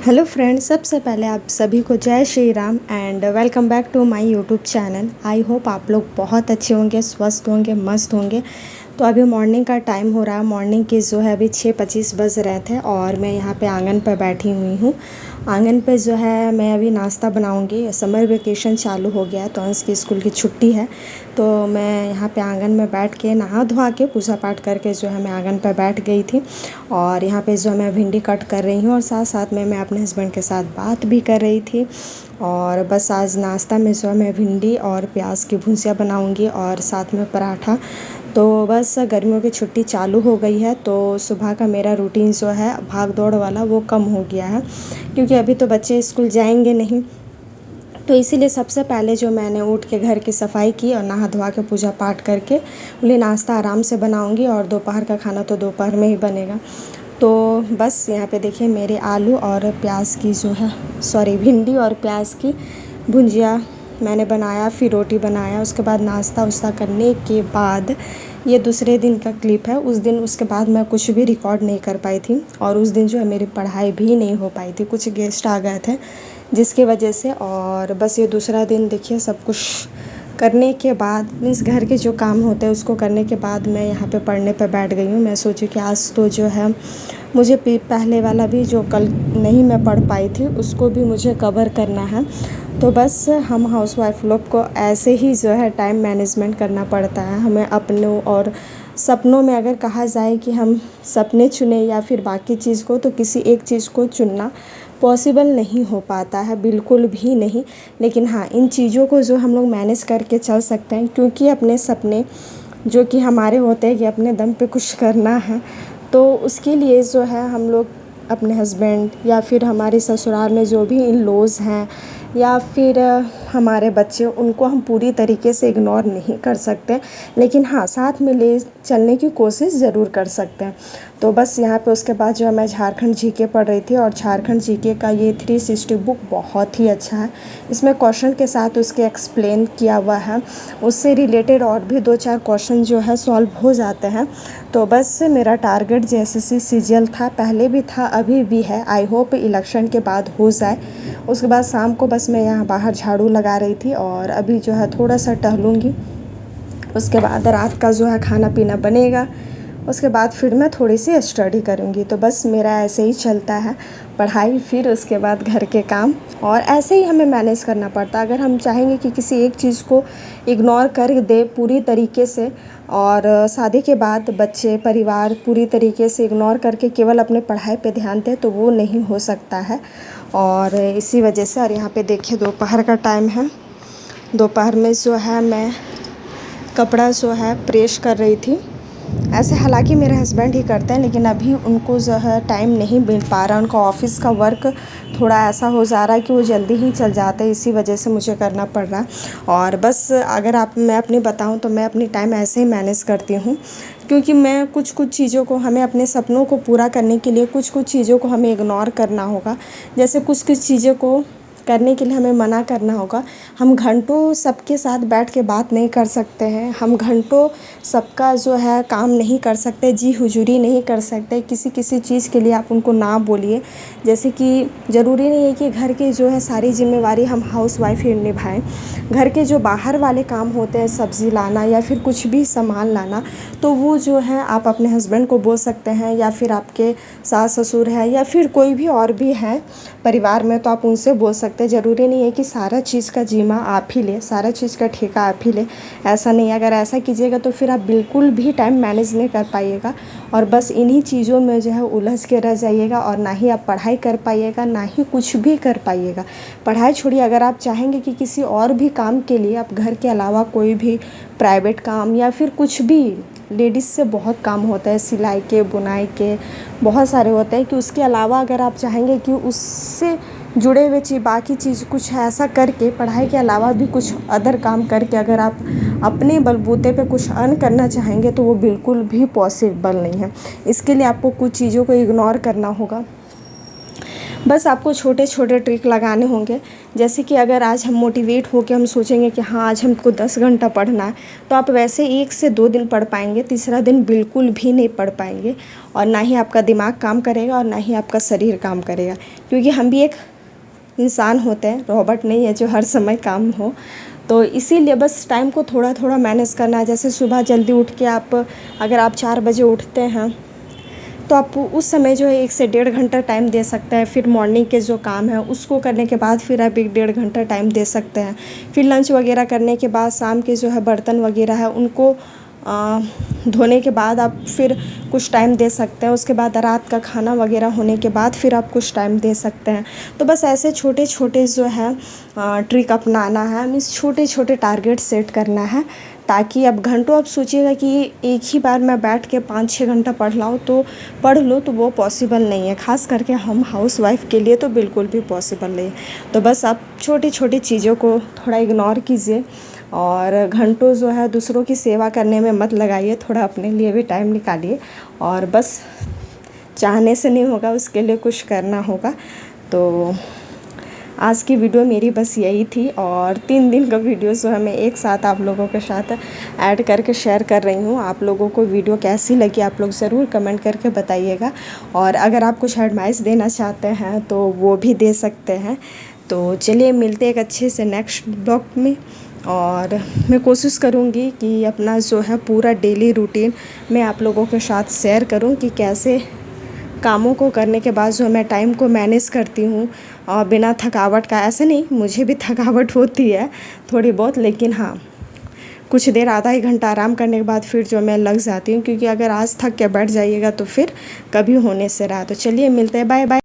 Hello friends, सबसे पहले आप सभी को जय Shri Ram and welcome back to my YouTube channel. I hope आप लोग बहुत अच्छे होंगे, स्वस्थ होंगे, मस्त होंगे। तो अभी मॉर्निंग का टाइम हो रहा है। मॉर्निंग के जो है अभी 6:25 बज रहे थे और मैं यहाँ पे आंगन पर बैठी हुई हूँ। आंगन पे जो है मैं अभी नाश्ता बनाऊँगी। समर वेकेशन चालू हो गया है तो अंश की स्कूल की छुट्टी है, तो मैं यहाँ पे आंगन में बैठ के नहा धोवा के पूजा पाठ करके जो है मैं आंगन पर बैठ गई थी। और यहाँ पे जो मैं भिंडी कट कर रही हूँ और साथ साथ में मैं अपने हस्बैंड के साथ बात भी कर रही थी। और बस आज नाश्ता में जो है मैं भिंडी और प्याज की भुजिया बनाऊँगी और साथ में पराठा। तो बस गर्मियों की छुट्टी चालू हो गई है तो सुबह का मेरा रूटीन जो है भाग दौड़ वाला वो कम हो गया है, क्योंकि अभी तो बच्चे स्कूल जाएंगे नहीं। तो इसीलिए सबसे पहले जो मैंने उठ के घर की सफाई की और नहा धोवा के पूजा पाठ करके उन्हें नाश्ता आराम से बनाऊंगी और दोपहर का खाना तो दोपहर में ही बनेगा। तो बस यहाँ पे देखिए मेरे आलू और प्याज की जो है भिंडी और प्याज की भुजिया मैंने बनाया, फिर रोटी बनाया। उसके बाद नाश्ता उस्ता करने के बाद ये दूसरे दिन का क्लिप है। उस दिन उसके बाद मैं कुछ भी रिकॉर्ड नहीं कर पाई थी और उस दिन जो है मेरी पढ़ाई भी नहीं हो पाई थी, कुछ गेस्ट आ गए थे जिसकी वजह से। और बस ये दूसरा दिन देखिए सब कुछ करने के बाद मीन्स घर के जो काम होते हैं उसको करने के बाद मैं यहाँ पे पढ़ने पे बैठ गई हूँ। मैं सोची कि आज तो जो है मुझे पहले वाला भी जो कल नहीं मैं पढ़ पाई थी उसको भी मुझे कवर करना है। तो बस हम हाउसवाइफ लोग को ऐसे ही जो है टाइम मैनेजमेंट करना पड़ता है। हमें अपनों और सपनों में अगर कहा जाए कि हम सपने चुने या फिर बाकी चीज़ को, तो किसी एक चीज़ को चुनना पॉसिबल नहीं हो पाता है, बिल्कुल भी नहीं। लेकिन हाँ, इन चीज़ों को जो हम लोग मैनेज करके चल सकते हैं, क्योंकि अपने सपने जो कि हमारे होते हैं कि अपने दम पे कुछ करना है, तो उसके लिए जो है हम लोग अपने हस्बैंड या फिर हमारे ससुराल में जो भी इन लॉज हैं या फिर हमारे बच्चे, उनको हम पूरी तरीके से इग्नोर नहीं कर सकते, लेकिन हाँ साथ में ले चलने की कोशिश ज़रूर कर सकते हैं। तो बस यहाँ पे उसके बाद जो है मैं झारखंड जीके पढ़ रही थी और झारखंड जीके का ये 360 बुक बहुत ही अच्छा है। इसमें क्वेश्चन के साथ उसके एक्सप्लेन किया हुआ है, उससे रिलेटेड और भी 2-4 क्वेश्चन जो है सॉल्व हो जाते हैं। तो बस मेरा टारगेट जेएसएससी सीजीएल था, पहले भी था, अभी भी है। आई होप इलेक्शन के बाद हो जाए। उसके बाद शाम को बस मैं यहाँ बाहर झाड़ू लगा रही थी और अभी जो है थोड़ा सा टहलूँगी। उसके बाद रात का जो है खाना पीना बनेगा, उसके बाद फिर मैं थोड़ी सी स्टडी करूँगी। तो बस मेरा ऐसे ही चलता है, पढ़ाई फिर उसके बाद घर के काम, और ऐसे ही हमें मैनेज करना पड़ता है। अगर हम चाहेंगे कि किसी एक चीज़ को इग्नोर कर दे पूरी तरीके से, और शादी के बाद बच्चे परिवार पूरी तरीके से इग्नोर करके केवल अपने पढ़ाई पे ध्यान दें, तो वो नहीं हो सकता है। और इसी वजह से, और यहाँ पे देखिए दोपहर का टाइम है। दोपहर में जो है मैं कपड़ा जो है प्रेस कर रही थी। ऐसे हालांकि मेरे हस्बैंड ही करते हैं, लेकिन अभी उनको जो है टाइम नहीं मिल पा रहा। उनका ऑफ़िस का वर्क थोड़ा ऐसा हो जा रहा है कि वो जल्दी ही चल जाते हैं, इसी वजह से मुझे करना पड़ रहा है। और बस अगर मैं अपनी बताऊं तो मैं अपनी टाइम ऐसे ही मैनेज करती हूँ, क्योंकि मैं कुछ चीज़ों को, हमें अपने सपनों को पूरा करने के लिए कुछ चीज़ों को हमें इग्नोर करना होगा। जैसे कुछ चीज़ों को करने के लिए हमें मना करना होगा। हम घंटों सबके साथ बैठ के बात नहीं कर सकते हैं, हम घंटों सबका जो है काम नहीं कर सकते, जी हुजूरी नहीं कर सकते। किसी चीज़ के लिए आप उनको ना बोलिए। जैसे कि ज़रूरी नहीं है कि घर के जो है सारी जिम्मेवारी हम हाउसवाइफ ही निभाएं। घर के जो बाहर वाले काम होते हैं, सब्ज़ी लाना या फिर कुछ भी सामान लाना, तो वो जो है आप अपने हस्बैंड को बोल सकते हैं, या फिर आपके सास ससुर है या फिर कोई भी और भी है परिवार में, तो आप उनसे बोल सकते हैं। ज़रूरी नहीं है कि सारा चीज़ का जिम्मा आप ही ले, सारा चीज़ का ठेका आप ही ले, ऐसा नहीं है। अगर ऐसा कीजिएगा तो फिर आप बिल्कुल भी टाइम मैनेज नहीं कर पाइएगा और बस इन्हीं चीज़ों में जो है उलझ के रह जाइएगा, और ना ही आप पढ़ाई कर पाइएगा, ना ही कुछ भी कर पाइएगा। पढ़ाई छोड़िए, अगर आप चाहेंगे कि किसी और भी काम के लिए आप घर के अलावा कोई भी प्राइवेट काम या फिर कुछ भी, लेडीज़ से बहुत काम होता है, सिलाई के, बुनाई के, बहुत सारे होते हैं, कि उसके अलावा अगर आप चाहेंगे कि उससे जुड़े हुए बाकी चीज़ कुछ ऐसा करके, पढ़ाई के अलावा भी कुछ अदर काम करके अगर आप अपने बलबूते पे कुछ अर्न करना चाहेंगे, तो वो बिल्कुल भी पॉसिबल नहीं है। इसके लिए आपको कुछ चीज़ों को इग्नोर करना होगा। बस आपको छोटे छोटे ट्रिक लगाने होंगे। जैसे कि अगर आज हम मोटिवेट होकर हम सोचेंगे कि हाँ आज हमको 10 घंटा पढ़ना है, तो आप वैसे 1 से 2 दिन पढ़ पाएंगे, तीसरा दिन बिल्कुल भी नहीं पढ़ पाएंगे और ना ही आपका दिमाग काम करेगा और ना ही आपका शरीर काम करेगा। क्योंकि हम भी एक इंसान होते हैं, रॉबोट नहीं है जो हर समय काम हो। तो इसीलिए बस टाइम को थोड़ा थोड़ा मैनेज करना है। जैसे सुबह जल्दी उठ के अगर आप 4 बजे उठते हैं तो आप उस समय जो है 1 से 1.5 घंटा टाइम दे सकते हैं। फिर मॉर्निंग के जो काम है उसको करने के बाद फिर आप 1-1.5 घंटा टाइम दे सकते हैं। फिर लंच वगैरह करने के बाद शाम के जो है बर्तन वगैरह है उनको धोने के बाद आप फिर कुछ टाइम दे सकते हैं। उसके बाद रात का खाना वगैरह होने के बाद फिर आप कुछ टाइम दे सकते हैं। तो बस ऐसे छोटे छोटे जो है ट्रिक अपनाना है, मीन्स छोटे छोटे टारगेट सेट करना है, ताकि अब घंटों आप सोचिएगा कि एक ही बार मैं बैठ के 5-6 घंटा पढ़ लूँ तो वो पॉसिबल नहीं है। ख़ास करके हम हाउसवाइफ़ के लिए तो बिल्कुल भी पॉसिबल नहीं है। तो बस आप छोटी छोटी चीज़ों को थोड़ा इग्नोर कीजिए और घंटों जो है दूसरों की सेवा करने में मत लगाइए, थोड़ा अपने लिए भी टाइम निकालिए। और बस चाहने से नहीं होगा, उसके लिए कुछ करना होगा। तो आज की वीडियो मेरी बस यही थी और 3 दिन का वीडियो जो है मैं एक साथ आप लोगों के साथ ऐड करके शेयर कर रही हूँ। आप लोगों को वीडियो कैसी लगी आप लोग ज़रूर कमेंट करके बताइएगा और अगर आप कुछ एडवाइस देना चाहते हैं तो वो भी दे सकते हैं। तो चलिए मिलते एक अच्छे से नेक्स्ट ब्लॉग में और मैं कोशिश करूँगी कि अपना जो है पूरा डेली रूटीन मैं आप लोगों के साथ शेयर करूँ कि कैसे कामों को करने के बाद जो मैं टाइम को मैनेज करती हूँ और बिना थकावट का। ऐसे नहीं, मुझे भी थकावट होती है थोड़ी बहुत, लेकिन हाँ कुछ देर आधा 1 घंटा आराम करने के बाद फिर जो मैं लग जाती हूँ, क्योंकि अगर आज थक के बैठ जाइएगा तो फिर कभी होने से रहा। तो चलिए मिलते हैं, बाय बाय।